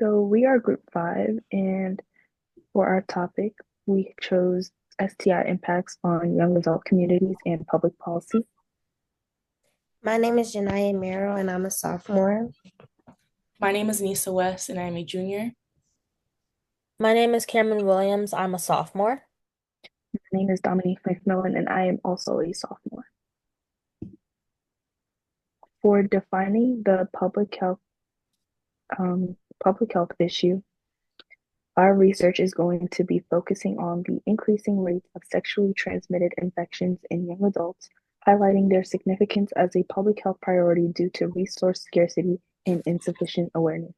So we are group 5, and for our topic, we chose STI impacts on young adult communities and public policy. My name is Janaya Merrill, and I'm a sophomore. My name is Nisa West, and I'm a junior. My name is Cameron Williams. I'm a sophomore. My name is Dominique McMillan, and I am also a sophomore. For defining the public health issue, our research is going to be focusing on the increasing rates of sexually transmitted infections in young adults, highlighting their significance as a public health priority due to resource scarcity and insufficient awareness.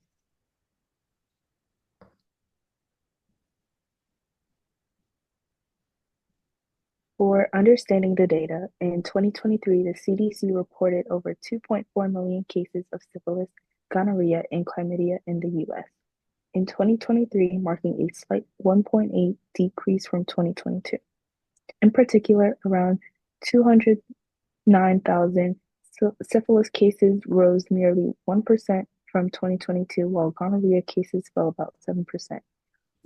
For understanding the data, in 2023, the CDC reported over 2.4 million cases of syphilis, gonorrhea, and chlamydia in the US. In 2023, marking a slight 1.8 decrease from 2022. In particular, around 209,000 syphilis cases rose nearly 1% from 2022, while gonorrhea cases fell about 7%.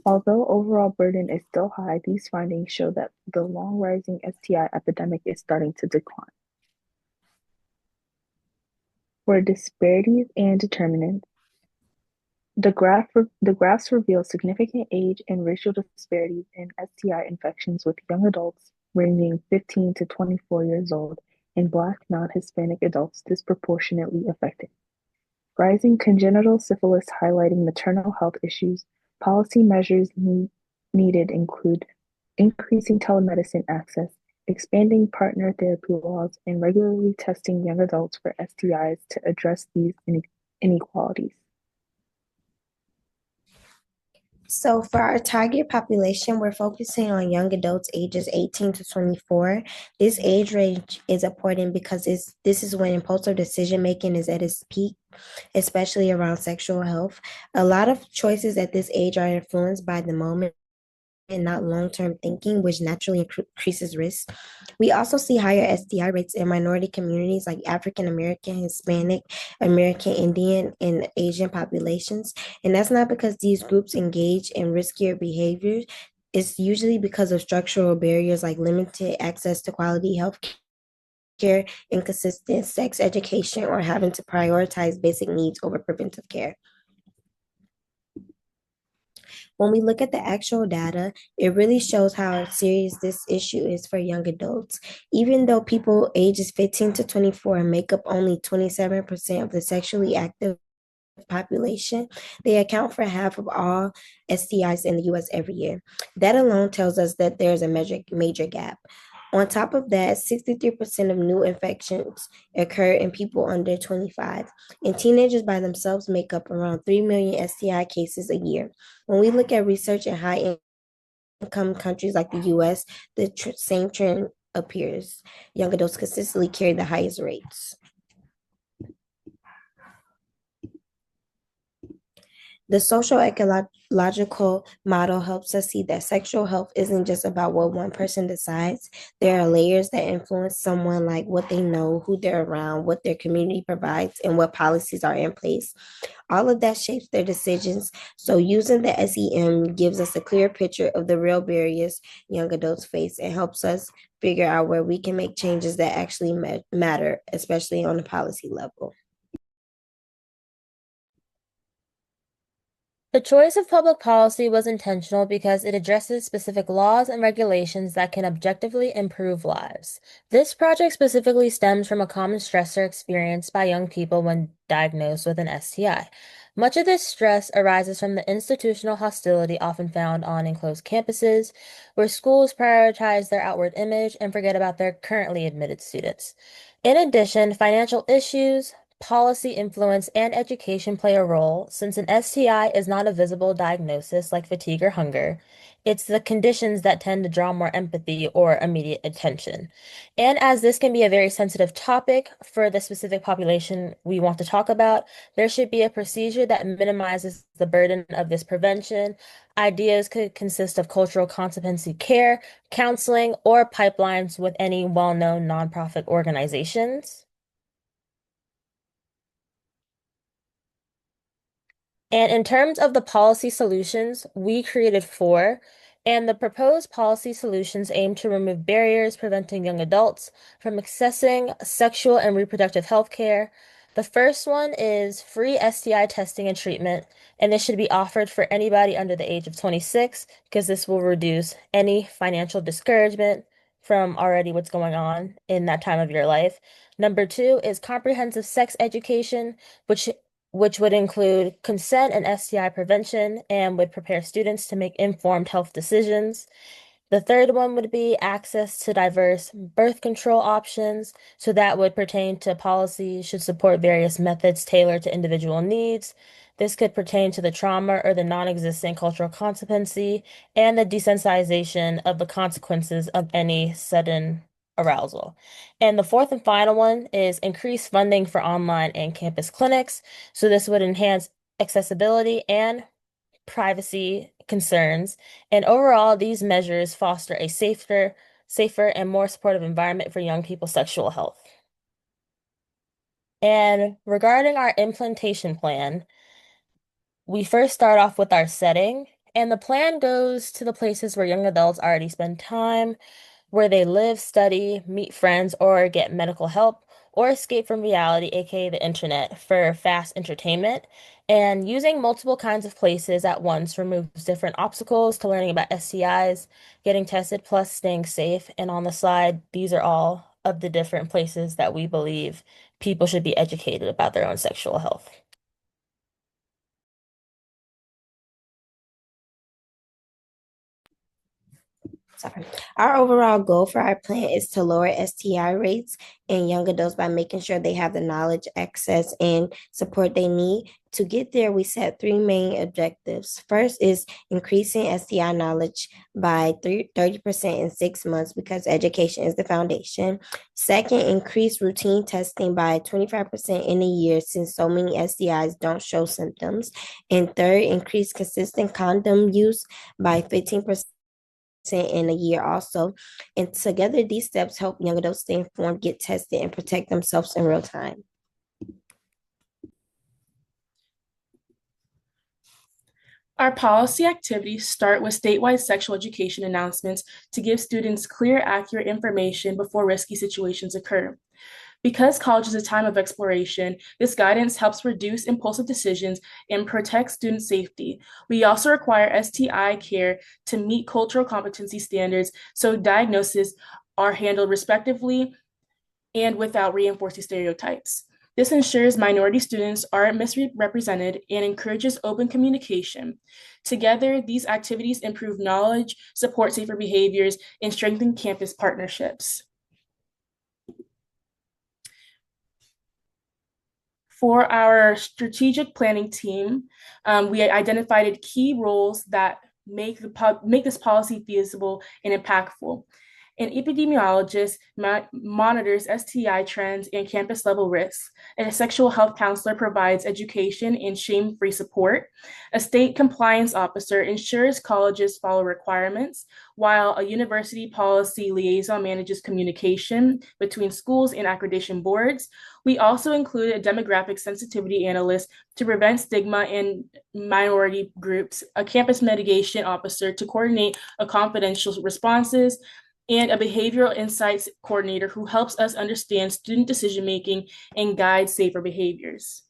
Although overall burden is still high, these findings show that the long rising STI epidemic is starting to decline. For disparities and determinants, the graphs reveal significant age and racial disparities in STI infections with young adults ranging 15 to 24 years old and Black non-Hispanic adults disproportionately affected. Rising congenital syphilis highlighting maternal health issues, policy measures needed include increasing telemedicine access, expanding partner therapy laws, and regularly testing young adults for STIs to address these inequalities. So, for our target population, we're focusing on young adults ages 18 to 24. This age range is important because this is when impulsive decision making is at its peak, especially around sexual health. A lot of choices at this age are influenced by the moment and not long-term thinking, which naturally increases risk. We also see higher STI rates in minority communities like African American, Hispanic, American Indian, and Asian populations. And that's not because these groups engage in riskier behaviors. It's usually because of structural barriers like limited access to quality health care, inconsistent sex education, or having to prioritize basic needs over preventive care. When we look at the actual data, it really shows how serious this issue is for young adults. Even though people ages 15 to 24 make up only 27% of the sexually active population, they account for half of all STIs in the US every year. That alone tells us that there's a major gap. On top of that, 63% of new infections occur in people under 25, and teenagers by themselves make up around 3 million STI cases a year. When we look at research in high income countries like the US, the same trend appears. Young adults consistently carry the highest rates. The social ecological model helps us see that sexual health isn't just about what one person decides. There are layers that influence someone, like what they know, who they're around, what their community provides, and what policies are in place. All of that shapes their decisions. So using the SEM gives us a clear picture of the real barriers young adults face and helps us figure out where we can make changes that actually matter, especially on the policy level. The choice of public policy was intentional because it addresses specific laws and regulations that can objectively improve lives. This project specifically stems from a common stressor experienced by young people when diagnosed with an STI. Much of this stress arises from the institutional hostility often found on enclosed campuses, where schools prioritize their outward image and forget about their currently admitted students. In addition, financial issues, policy influence, and education play a role since an STI is not a visible diagnosis like fatigue or hunger. It's the conditions that tend to draw more empathy or immediate attention. And as this can be a very sensitive topic for the specific population we want to talk about, there should be a procedure that minimizes the burden of this prevention. Ideas could consist of cultural competency care, counseling, or pipelines with any well-known nonprofit organizations. And in terms of the policy solutions, we created four, and the proposed policy solutions aim to remove barriers preventing young adults from accessing sexual and reproductive health care. The first one is free STI testing and treatment, and this should be offered for anybody under the age of 26 because this will reduce any financial discouragement from already what's going on in that time of your life. Number two is comprehensive sex education, which would include consent and STI prevention and would prepare students to make informed health decisions. The third one would be access to diverse birth control options. So that would pertain to policy should support various methods tailored to individual needs. This could pertain to the trauma or the non-existent cultural consequency and the desensitization of the consequences of any sudden arousal. And the fourth and final one is increased funding for online and campus clinics. So this would enhance accessibility and privacy concerns. And overall, these measures foster a safer and more supportive environment for young people's sexual health. And regarding our implementation plan, we first start off with our setting, and the plan goes to the places where young adults already spend time, where they live, study, meet friends, or get medical help, or escape from reality, aka the internet, for fast entertainment. And using multiple kinds of places at once removes different obstacles to learning about STIs, getting tested, plus staying safe. And on the slide, these are all of the different places that we believe people should be educated about their own sexual health. Sorry. Our overall goal for our plan is to lower STI rates in young adults by making sure they have the knowledge, access, and support they need. To get there, we set three main objectives. First is increasing STI knowledge by 30% in 6 months because education is the foundation. Second, increase routine testing by 25% in a year since so many STIs don't show symptoms. And third, increase consistent condom use by 15% in a year also. And together, these steps help young adults stay informed, get tested, and protect themselves in real time. Our policy activities start with statewide sexual education announcements to give students clear, accurate information before risky situations occur. Because college is a time of exploration, this guidance helps reduce impulsive decisions and protect student safety. We also require STI care to meet cultural competency standards so diagnoses are handled respectively and without reinforcing stereotypes. This ensures minority students aren't misrepresented and encourages open communication. Together, these activities improve knowledge, support safer behaviors, and strengthen campus partnerships. For our strategic planning team, we identified key roles that make this policy feasible and impactful. An epidemiologist monitors STI trends and campus level risks. And a sexual health counselor provides education and shame-free support. A state compliance officer ensures colleges follow requirements, while a university policy liaison manages communication between schools and accreditation boards. We also included a demographic sensitivity analyst to prevent stigma in minority groups, a campus mitigation officer to coordinate a confidential responses, and a behavioral insights coordinator who helps us understand student decision-making and guide safer behaviors.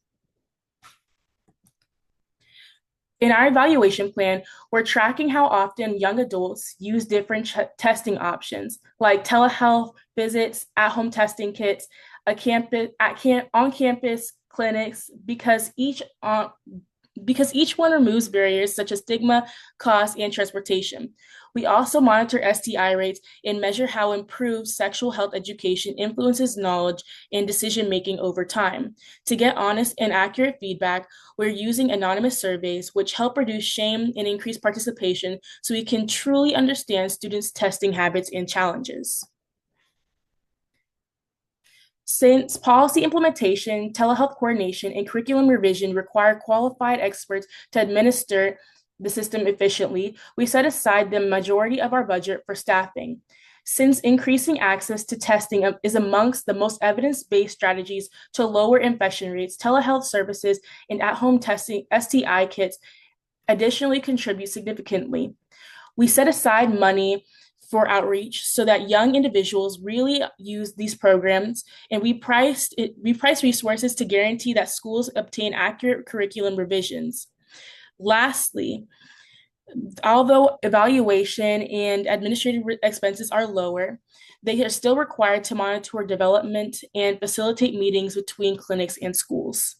In our evaluation plan, we're tracking how often young adults use different testing options, like telehealth visits, at-home testing kits, on-campus clinics, because each one removes barriers such as stigma, cost, and transportation. We also monitor STI rates and measure how improved sexual health education influences knowledge and decision-making over time. To get honest and accurate feedback, we're using anonymous surveys, which help reduce shame and increase participation so we can truly understand students' testing habits and challenges. Since policy implementation, telehealth coordination, and curriculum revision require qualified experts to administer the system efficiently, we set aside the majority of our budget for staffing. since increasing access to testing is amongst the most evidence-based strategies to lower infection rates. Telehealth services and at-home testing STI kits additionally contribute significantly. We set aside money for outreach so that young individuals really use these programs, and we price resources to guarantee that schools obtain accurate curriculum revisions. Lastly, although evaluation and administrative expenses are lower, they are still required to monitor development and facilitate meetings between clinics and schools.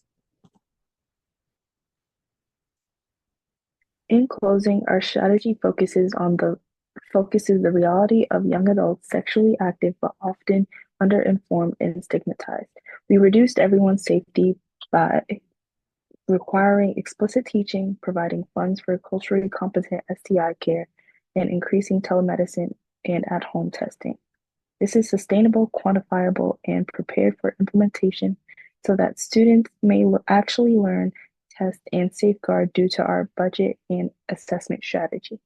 In closing, our strategy focuses the reality of young adults sexually active but often underinformed and stigmatized. We reduced everyone's safety by requiring explicit teaching, providing funds for culturally competent STI care, and increasing telemedicine and at-home testing. This is sustainable, quantifiable, and prepared for implementation so that students may actually learn, test, and safeguard due to our budget and assessment strategy.